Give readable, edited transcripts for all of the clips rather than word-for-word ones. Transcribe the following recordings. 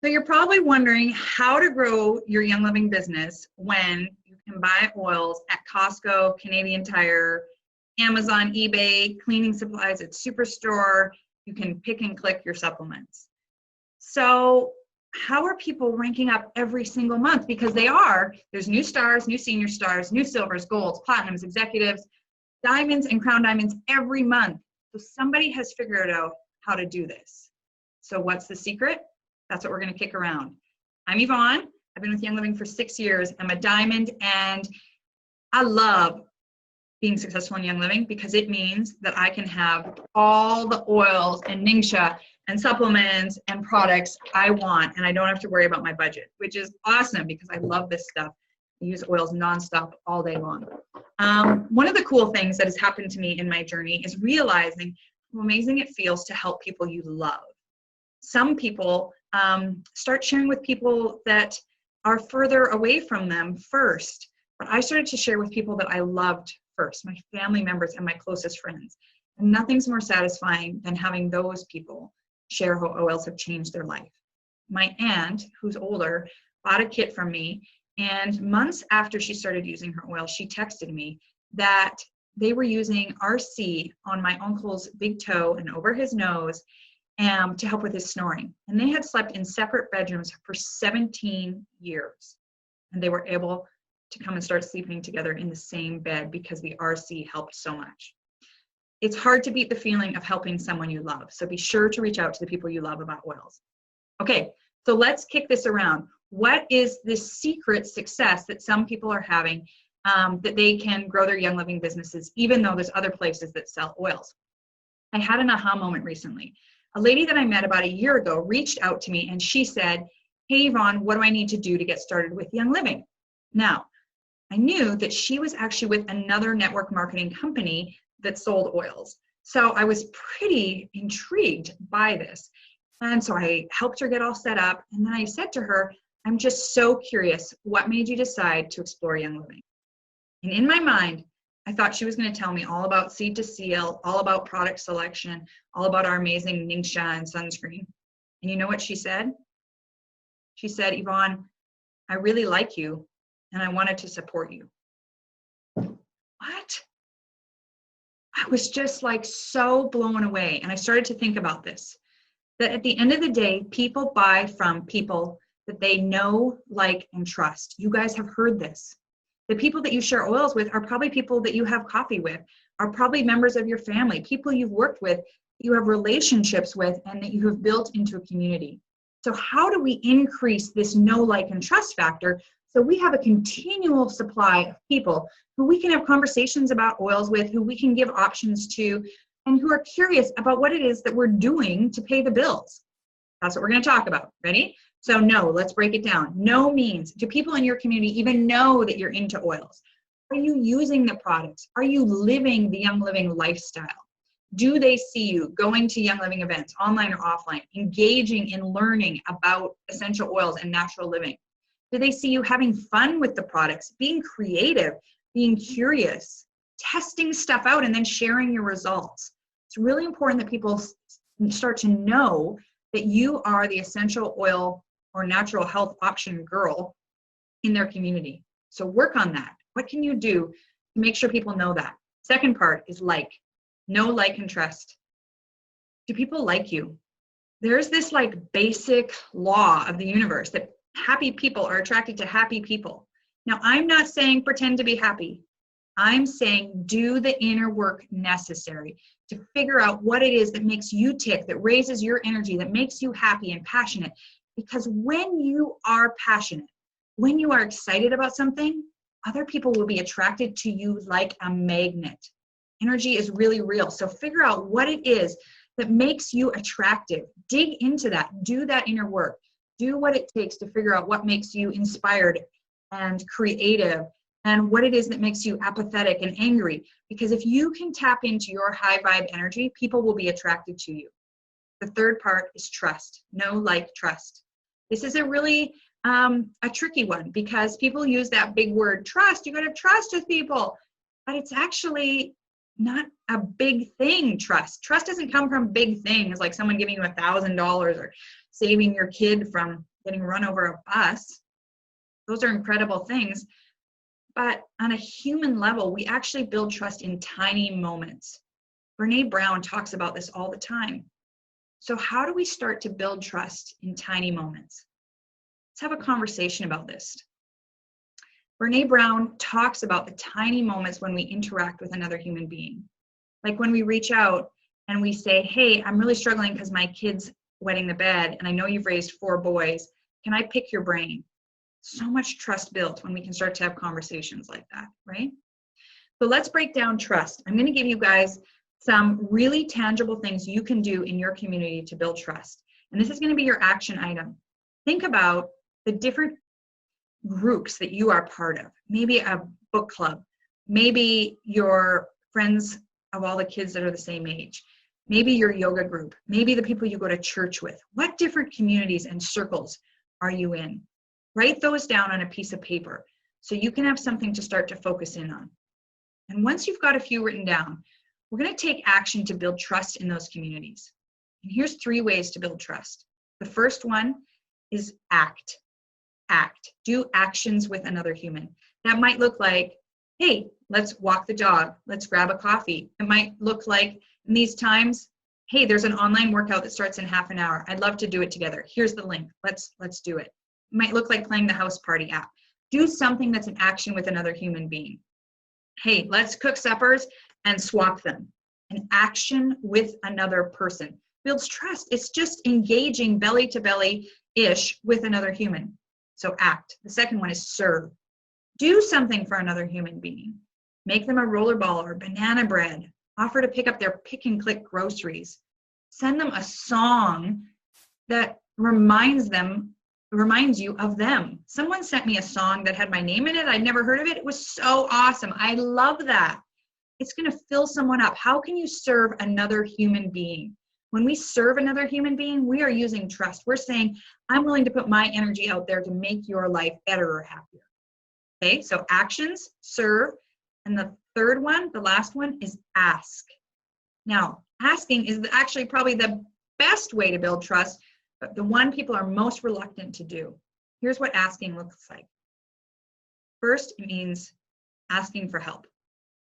So you're probably wondering how to grow your Young Living business when you can buy oils at Costco, Canadian Tire, Amazon, eBay, cleaning supplies at Superstore. You can pick and click your supplements. So how are people ranking up every single month? Because they are. There's new stars, new senior stars, new silvers, golds, platinums, executives, diamonds, and crown diamonds every month. So somebody has figured out how to do this. So what's the secret? That's what we're going to kick around. I'm Yvonne. I've been with Young Living for 6 years. I'm a diamond, and I love being successful in Young Living because it means that I can have all the oils and Ningxia and supplements and products I want, and I don't have to worry about my budget, which is awesome because I love this stuff. I use oils nonstop all day long. One of the cool things that has happened to me in my journey is realizing how amazing it feels to help people you love. Some people start sharing with people that are further away from them first, but I started to share with people that I loved first, my family members and my closest friends. And nothing's more satisfying than having those people share how oils have changed their life. My aunt, who's older, bought a kit from me, and months after she started using her oil, she texted me that they were using RC on my uncle's big toe and over his nose to help with his snoring. And they had slept in separate bedrooms for 17 years. And they were able to come and start sleeping together in the same bed because the RC helped so much. It's hard to beat the feeling of helping someone you love. So be sure to reach out to the people you love about oils. Okay, so let's kick this around. What is the secret success that some people are having that they can grow their Young Living businesses, even though there's other places that sell oils? I had an aha moment recently. A lady that I met about a year ago reached out to me and she said, "Hey, Yvonne, what do I need to do to get started with Young Living?" Now, I knew that she was actually with another network marketing company that sold oils. So I was pretty intrigued by this. And so I helped her get all set up. And then I said to her, "I'm just so curious, what made you decide to explore Young Living?" And in my mind, I thought she was going to tell me all about seed to seal, all about product selection, all about our amazing Ningxia and sunscreen. And you know what she said? She said, "Yvonne, I really like you and I wanted to support you." What? I was just like so blown away. And I started to think about this, that at the end of the day, people buy from people that they know, like, and trust. You guys have heard this. The people that you share oils with are probably people that you have coffee with, are probably members of your family, people you've worked with, you have relationships with, and that you have built into a community. So how do we increase this know, like, and trust factor so we have a continual supply of people who we can have conversations about oils with, who we can give options to, and who are curious about what it is that we're doing to pay the bills? That's what we're going to talk about. Ready? So no, let's break it down. No means, do people in your community even know that you're into oils? Are you using the products? Are you living the Young Living lifestyle? Do they see you going to Young Living events, online or offline, engaging in learning about essential oils and natural living? Do they see you having fun with the products, being creative, being curious, testing stuff out, and then sharing your results? It's really important that people start to know that you are the essential oil or natural health option girl in their community. So work on that. What can you do to make sure people know that? Second part is like. Know, like, and trust. Do people like you? There's this like basic law of the universe that happy people are attracted to happy people. Now, I'm not saying pretend to be happy. I'm saying do the inner work necessary to figure out what it is that makes you tick, that raises your energy, that makes you happy and passionate. Because when you are passionate, when you are excited about something, other people will be attracted to you like a magnet. Energy is really real. So figure out what it is that makes you attractive. Dig into that. Do that inner work. Do what it takes to figure out what makes you inspired and creative and what it is that makes you apathetic and angry. Because if you can tap into your high vibe energy, people will be attracted to you. The third part is trust. Know, like, trust. This is a really a tricky one because people use that big word trust. You got to trust with people, but it's actually not a big thing. Trust doesn't come from big things like someone giving you $1,000 or saving your kid from getting run over a bus. Those are incredible things. But on a human level, we actually build trust in tiny moments. Brené Brown talks about this all the time. So how do we start to build trust in tiny moments? Let's have a conversation about this. Brené Brown talks about the tiny moments when we interact with another human being. Like when we reach out and we say, hey, I'm really struggling because my kid's wetting the bed and I know you've raised 4 boys. Can I pick your brain? So much trust built when we can start to have conversations like that, right? So let's break down trust. I'm going to give you guys some really tangible things you can do in your community to build trust. And this is going to be your action item. Think about the different groups that you are part of. Maybe a book club. Maybe your friends of all the kids that are the same age. Maybe your yoga group. Maybe the people you go to church with. What different communities and circles are you in? Write those down on a piece of paper so you can have something to start to focus in on. And once you've got a few written down, we're going to take action to build trust in those communities. And here's 3 ways to build trust. The first one is act. Act. Do actions with another human. That might look like, hey, let's walk the dog. Let's grab a coffee. It might look like in these times, hey, there's an online workout that starts in half an hour. I'd love to do it together. Here's the link. Let's do it. It might look like playing the house party app. Do something that's an action with another human being. Hey, let's cook suppers and swap them. An action with another person builds trust. It's just engaging belly to belly-ish with another human. So act. The second one is serve. Do something for another human being. Make them a rollerball or banana bread. Offer to pick up their pick and click groceries. Send them a song that reminds you of them. Someone sent me a song that had my name in it. I'd never heard of it. It was so awesome. I love that. It's going to fill someone up. How can you serve another human being? When we serve another human being, we are using trust. We're saying, I'm willing to put my energy out there to make your life better or happier. Okay, so actions, serve, and the third one, the last one, is ask. Now, asking is actually probably the best way to build trust, but the one people are most reluctant to do. Here's what asking looks like. First, it means asking for help.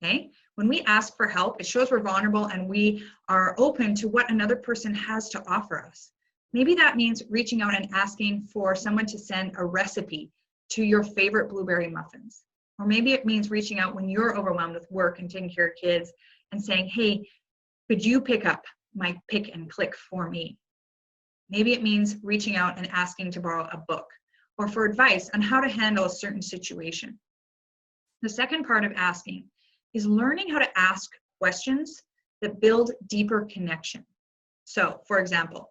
Okay? When we ask for help, it shows we're vulnerable and we are open to what another person has to offer us. Maybe that means reaching out and asking for someone to send a recipe to your favorite blueberry muffins. Or maybe it means reaching out when you're overwhelmed with work and taking care of kids and saying, hey, could you pick up my pick and click for me? Maybe it means reaching out and asking to borrow a book or for advice on how to handle a certain situation. The second part of asking is learning how to ask questions that build deeper connection. So, for example,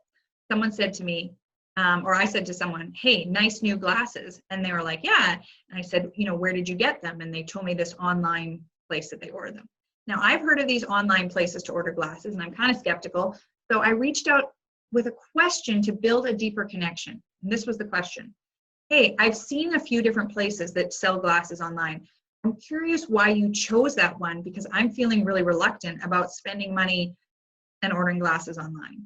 someone said to me, or I said to someone, hey, nice new glasses. And they were like, yeah. And I said, where did you get them? And they told me this online place that they ordered them. Now, I've heard of these online places to order glasses, and I'm kind of skeptical. So I reached out with a question to build a deeper connection. And this was the question. Hey, I've seen a few different places that sell glasses online. I'm curious why you chose that one, because I'm feeling really reluctant about spending money and ordering glasses online.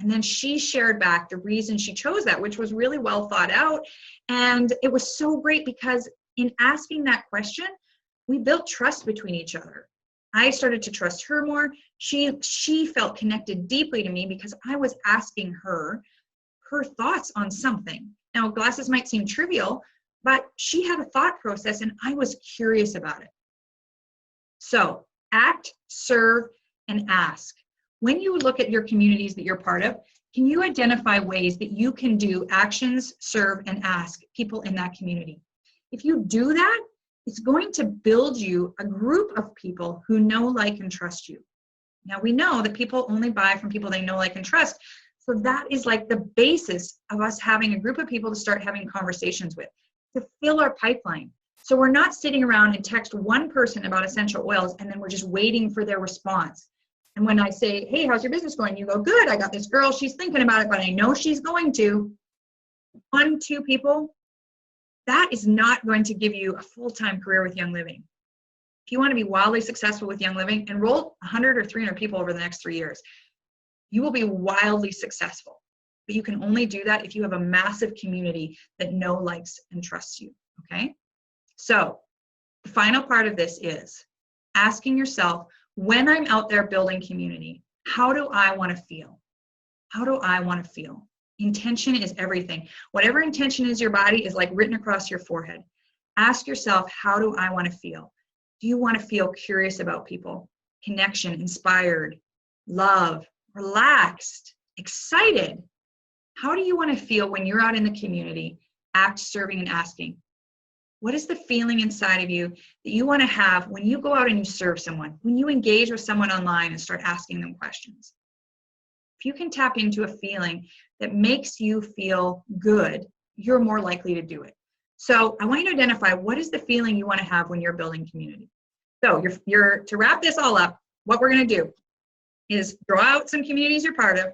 And then she shared back the reason she chose that, which was really well thought out. And it was so great because in asking that question, we built trust between each other. I started to trust her more. She felt connected deeply to me because I was asking her thoughts on something. Now, glasses might seem trivial, but she had a thought process and I was curious about it. So act, serve, and ask. When you look at your communities that you're part of, can you identify ways that you can do actions, serve, and ask people in that community? If you do that, it's going to build you a group of people who know, like, and trust you. Now, we know that people only buy from people they know, like, and trust. So that is like the basis of us having a group of people to start having conversations with, to fill our pipeline. So we're not sitting around and text one person about essential oils and then we're just waiting for their response. And when I say, hey, how's your business going? You go, good, I got this girl, she's thinking about it, but I know she's going to. 1, 2 people, that is not going to give you a full-time career with Young Living. If you want to be wildly successful with Young Living, enroll 100 or 300 people over the next 3 years. You will be wildly successful. but you can only do that if you have a massive community that know, likes, and trusts you, okay? So the final part of this is asking yourself, when I'm out there building community, how do I want to feel? How do I want to feel? Intention is everything. Whatever intention is your body is like written across your forehead. Ask yourself, how do I want to feel? Do you want to feel curious about people, connection, inspired, love, relaxed, excited? How do you want to feel when you're out in the community, act, serving, and asking? What is the feeling inside of you that you want to have when you go out and you serve someone, when you engage with someone online and start asking them questions? If you can tap into a feeling that makes you feel good, you're more likely to do it. So I want you to identify, what is the feeling you want to have when you're building community? So to wrap this all up, what we're going to do is draw out some communities you're part of,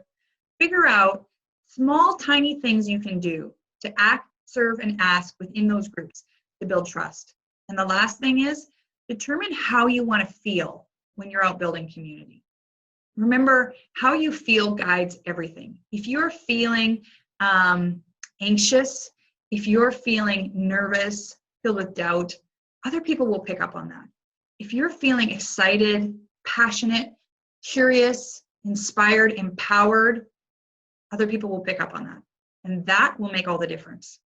figure out small, tiny things you can do to act, serve, and ask within those groups to build trust. And the last thing is determine how you want to feel when you're out building community. Remember, how you feel guides everything. If you're feeling anxious, if you're feeling nervous, filled with doubt, other people will pick up on that. If you're feeling excited, passionate, curious, inspired, empowered, other people will pick up on that. And that will make all the difference.